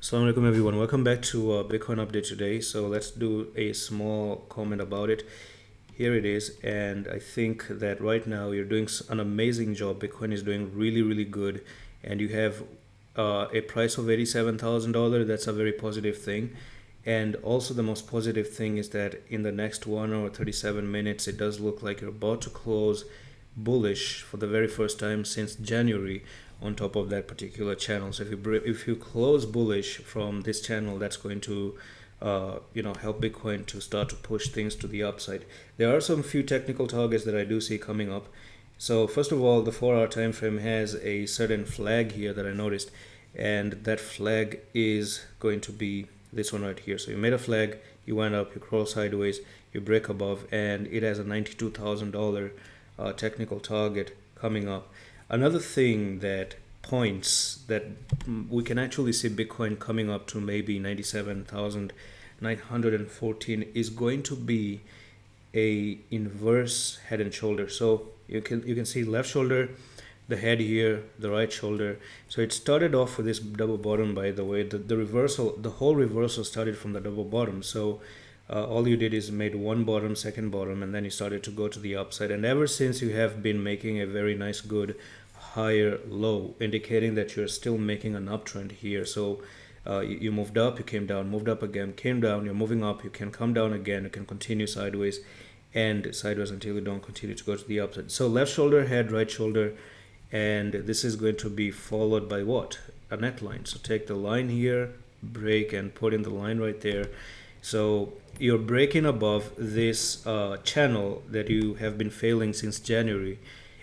Assalamu alaikum everyone, welcome back to Bitcoin update today. So let's do a small comment about it. Here it is, and I think that right now you're doing an amazing job. Bitcoin is doing really good, and you have a price of $87,000. That's a very positive thing. And also the most positive thing is that in the next 1 hour 37 minutes it does look like you're about to close bullish for the very first time since January on top of that particular channel. So if you close bullish from this channel, that's going to help Bitcoin to start to push things to the upside. There are some few technical targets that I do see coming up. So first of all, the 4-hour time frame has a certain flag here that I noticed, and that flag is going to be this one right here. So you made a flag, you went up, you crawl sideways, you break above, and it has a $92,000 technical target coming up. Another thing that points that we can actually see Bitcoin coming up to maybe 97,914 is going to be a inverse head and shoulder. So you can see left shoulder, the head here, the right shoulder. So it started off with this double bottom, by the way. The whole reversal started from the double bottom. So all you did is made one bottom, second bottom, and then you started to go to the upside. And ever since, you have been making a very nice, good higher low, indicating that you're still making an uptrend here. So you moved up, you came down, moved up again, came down, you're moving up, you can come down again, you can continue sideways and sideways until you don't continue to go to the upside. So left shoulder, head, right shoulder, and this is going to be followed by what? A neckline. So take the line here, break, and put in the line right there. So you're breaking above this channel that you have been failing since January,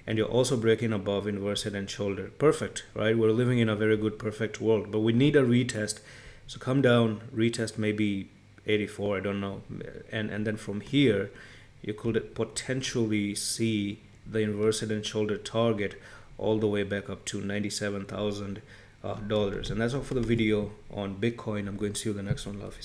and you're also breaking above inverse head and shoulder. Perfect, right? We're living in a very good, perfect world, but we need a retest. So come down, retest maybe 84, I don't know, and then from here you could potentially see the inverse head and shoulder target all the way back up to $97,000. And that's all for the video on Bitcoin. I'm going to see you in the next one. Love.